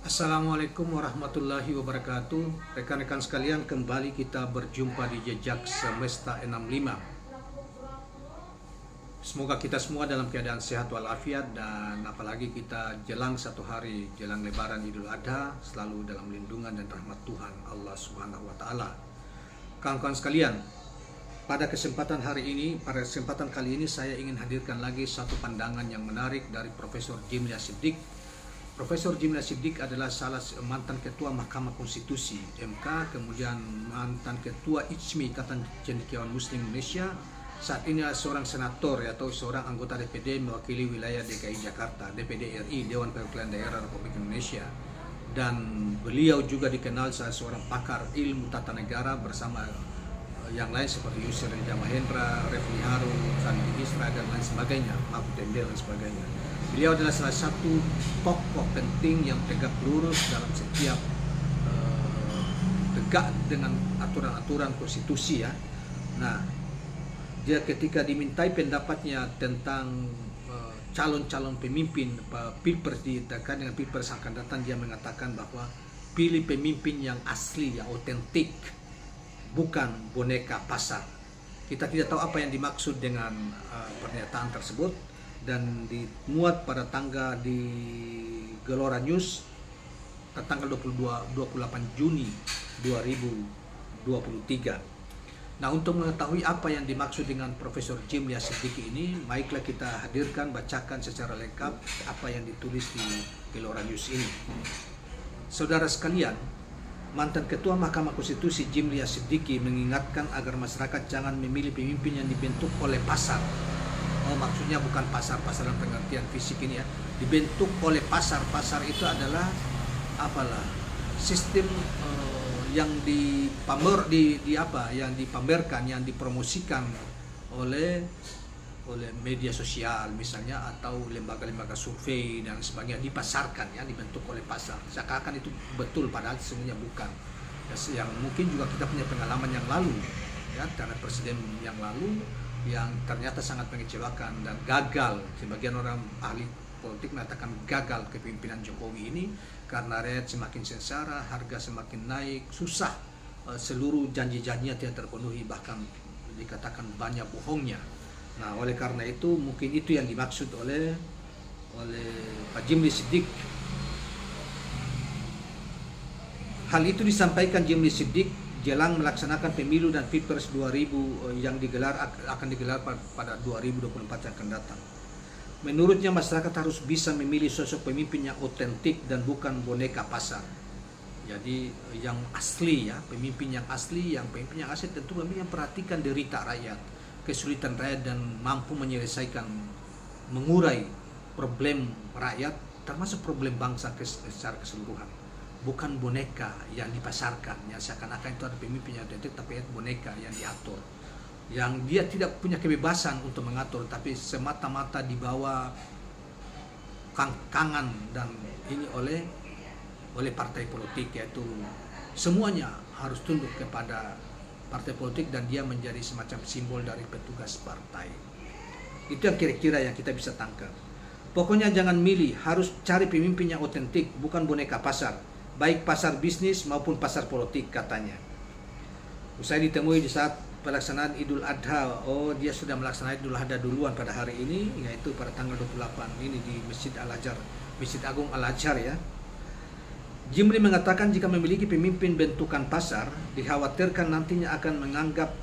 Assalamualaikum warahmatullahi wabarakatuh. Rekan-rekan sekalian, kembali kita berjumpa di Jejak Semesta 65. Semoga kita semua dalam keadaan sehat walafiat, dan apalagi kita jelang satu hari jelang Lebaran Idul Adha, selalu dalam lindungan dan rahmat Tuhan Allah Subhanahu wa taala. Kawan-kawan sekalian, pada kesempatan kali ini saya ingin hadirkan lagi satu pandangan yang menarik dari Profesor Jimlia Siddiq. Profesor Jimlia Siddiq adalah mantan ketua Mahkamah Konstitusi (MK), kemudian mantan ketua ICMI, Ikatan Cendekiawan Muslim Indonesia. Saat ini adalah seorang senator atau seorang anggota DPD mewakili wilayah DKI Jakarta, DPD RI, Dewan Perwakilan Daerah Republik Indonesia. Dan beliau juga dikenal sebagai seorang pakar ilmu tata negara bersama yang lain seperti Yusril Iza Mahendra, Refli Harun, Sandi Isra, dan lain sebagainya, Mahfud MD dan sebagainya. Beliau adalah salah satu tokoh penting yang tegak lurus dalam setiap tegak dengan aturan-aturan konstitusi ya. Nah, dia ketika dimintai pendapatnya tentang calon-calon pemimpin Pilpres terkait dengan Pilpres akan datang, dia mengatakan bahwa pilih pemimpin yang asli, yang otentik, bukan boneka pasar. Kita tidak tahu apa yang dimaksud dengan pernyataan tersebut, dan dimuat pada tanggal di Gelora News tanggal 28 Juni 2023. Nah, untuk mengetahui apa yang dimaksud dengan Profesor Jimlia Siddiq ini, baiklah kita hadirkan, bacakan secara lengkap apa yang ditulis di Gelora News ini. Saudara sekalian, mantan Ketua Mahkamah Konstitusi Jimlia Siddiq mengingatkan agar masyarakat jangan memilih pemimpin yang dibentuk oleh pasar. Maksudnya bukan pasar-pasar dalam pengertian fisik ini ya, dibentuk oleh pasar. Pasar itu adalah sistem yang yang dipamerkan, yang dipromosikan oleh media sosial misalnya, atau lembaga-lembaga survei dan sebagainya, dipasarkan ya, dibentuk oleh pasar. Seakan-akan itu betul, padahal sebenarnya bukan. Yang mungkin juga kita punya pengalaman yang lalu ya, karena presiden yang lalu yang ternyata sangat mengecewakan dan gagal. Sebagian orang ahli politik mengatakan gagal kepemimpinan Jokowi ini karena rakyat semakin sengsara, harga semakin naik, susah, seluruh janji-janjinya tidak terpenuhi, bahkan dikatakan banyak bohongnya. Nah, oleh karena itu mungkin itu yang dimaksud oleh Pak Jimlia Siddiq. Hal itu disampaikan Jimlia Siddiq jelang melaksanakan pemilu dan Pilpres 2000 yang akan digelar pada 2024 yang akan datang. Menurutnya masyarakat harus bisa memilih sosok pemimpin yang otentik dan bukan boneka pasar. Jadi yang asli ya, pemimpin yang asli tentu pemimpin yang perhatikan derita rakyat, kesulitan rakyat, dan mampu menyelesaikan, mengurai problem rakyat termasuk problem bangsa secara keseluruhan. Bukan boneka yang dipasarkan, ya seakan-akan itu ada pemimpin yang otentik, tapi itu boneka yang diatur, yang dia tidak punya kebebasan untuk mengatur, tapi semata-mata dibawa kangan dan ini oleh partai politik, yaitu semuanya harus tunduk kepada partai politik dan dia menjadi semacam simbol dari petugas partai. Itu yang kira-kira yang kita bisa tangkap. Pokoknya jangan milih, harus cari pemimpin yang otentik, bukan boneka pasar, baik pasar bisnis maupun pasar politik, katanya. Usai ditemui di saat pelaksanaan Idul Adha, dia sudah melaksanakan Idul Adha duluan pada hari ini, yaitu pada tanggal 28 ini di Masjid Al-Azhar, Masjid Agung Al-Azhar ya. Jimli mengatakan jika memiliki pemimpin bentukan pasar, dikhawatirkan nantinya akan menganggap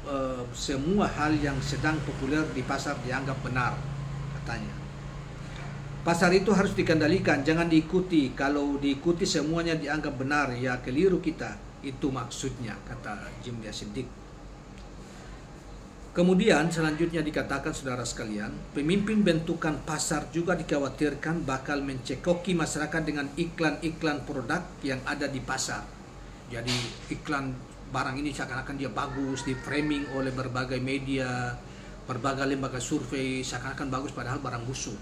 semua hal yang sedang populer di pasar dianggap benar, katanya. Pasar itu harus dikendalikan, jangan diikuti. Kalau diikuti semuanya dianggap benar, ya keliru kita. Itu maksudnya, kata Jimlia Siddiq. Kemudian selanjutnya dikatakan, saudara sekalian, pemimpin bentukan pasar juga dikhawatirkan bakal mencekoki masyarakat dengan iklan-iklan produk yang ada di pasar. Jadi iklan barang ini seakan-akan dia bagus, di framing oleh berbagai media, berbagai lembaga survei, seakan-akan bagus padahal barang busuk.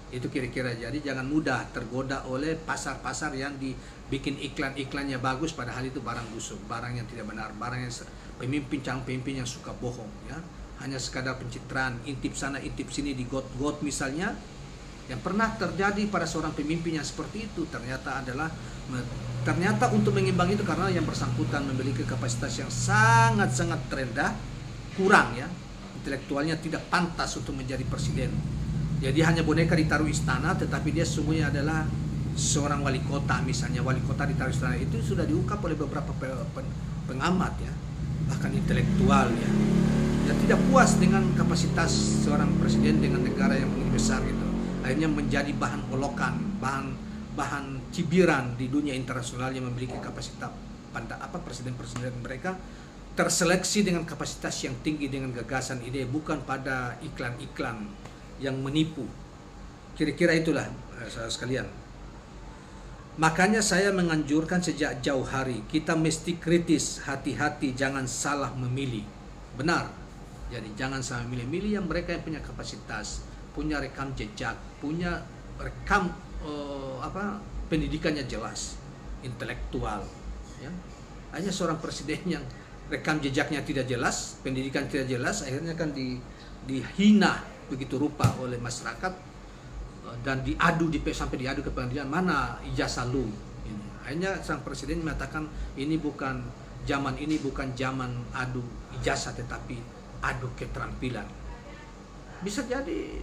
Itu kira-kira. Jadi jangan mudah tergoda oleh pasar-pasar yang dibikin iklan-iklannya bagus padahal itu barang busuk, barang yang tidak benar, barang yang pemimpin yang suka bohong ya, hanya sekadar pencitraan, intip sana intip sini di got misalnya, Yang pernah terjadi pada seorang pemimpin yang seperti itu ternyata untuk mengimbangi itu karena yang bersangkutan memiliki kapasitas yang sangat-sangat terendah, kurang ya, intelektualnya tidak pantas untuk menjadi presiden. Jadi hanya boneka ditaruh istana, tetapi dia sungguhnya adalah seorang wali kota. Misalnya wali kota ditaruh istana itu sudah diungkap oleh beberapa pengamat ya, bahkan intelektual ya. Dia tidak puas dengan kapasitas seorang presiden dengan negara yang begitu besar gitu. Akhirnya menjadi bahan olokan, bahan cibiran di dunia internasional yang memiliki kapasitas presiden-presiden mereka terseleksi dengan kapasitas yang tinggi dengan gagasan ide, bukan pada iklan-iklan yang menipu. Kira-kira itulah saudara sekalian. Makanya saya menganjurkan sejak jauh hari kita mesti kritis, hati-hati, jangan salah memilih. Benar. Jadi jangan salah memilih yang mereka yang punya kapasitas, punya rekam jejak, punya rekam pendidikannya jelas, intelektual ya. Hanya seorang presiden yang rekam jejaknya tidak jelas, pendidikan tidak jelas, akhirnya kan dihina begitu rupa oleh masyarakat dan sampai diadu ke pengadilan, mana ijazah lu ini. Akhirnya sang presiden mengatakan ini bukan zaman adu ijazah tetapi adu keterampilan. Bisa jadi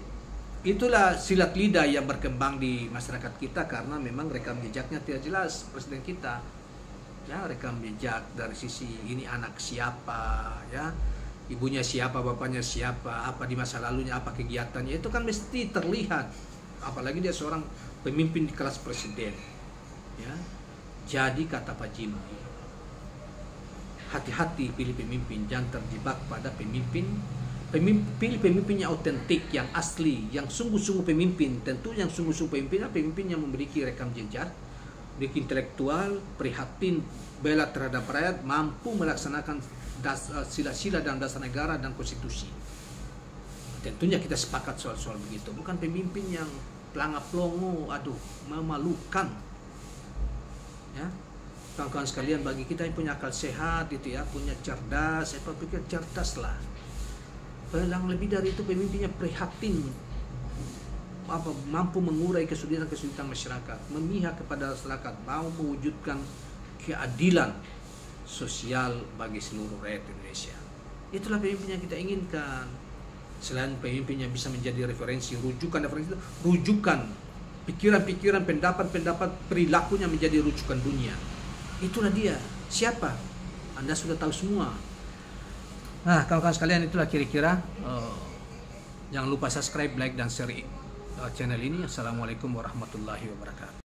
itulah silat lidah yang berkembang di masyarakat kita karena memang rekam jejaknya tidak jelas presiden kita. Ya, rekam jejak dari sisi ini anak siapa, ya, ibunya siapa, bapaknya siapa, apa di masa lalunya, apa kegiatannya, itu kan mesti terlihat. Apalagi dia seorang pemimpin di kelas presiden. Ya, jadi kata Pak Jimmy, hati-hati pilih pemimpin, jangan terjebak pada pemimpin. Pilih pemimpin yang autentik, yang asli, yang sungguh-sungguh pemimpin. Tentu yang sungguh-sungguh pemimpin yang memiliki rekam jejak, memiliki intelektual, prihatin, bela terhadap rakyat, mampu melaksanakan sila-sila dan dasar negara dan konstitusi. Tentunya kita sepakat soal-soal begitu. Bukan pemimpin yang pelangap-pelongo, aduh, memalukan. Ya, kawan-kawan sekalian, bagi kita yang punya akal sehat, itu ya, punya cerdas, saya pikir cerdas lah. Yang lebih dari itu pemimpinnya prihatin, mampu mengurai kesulitan masyarakat, memihak kepada masyarakat, mau mewujudkan keadilan sosial bagi seluruh rakyat Indonesia. Itulah pemimpin yang kita inginkan. Selain pemimpin yang bisa menjadi referensi, rujukan pikiran-pikiran, pendapat-pendapat, perilakunya menjadi rujukan dunia. Itulah dia. Siapa? Anda sudah tahu semua. Nah, kawan-kawan sekalian, itulah kira-kira. Jangan lupa subscribe, like, dan share channel ini. Assalamualaikum warahmatullahi wabarakatuh.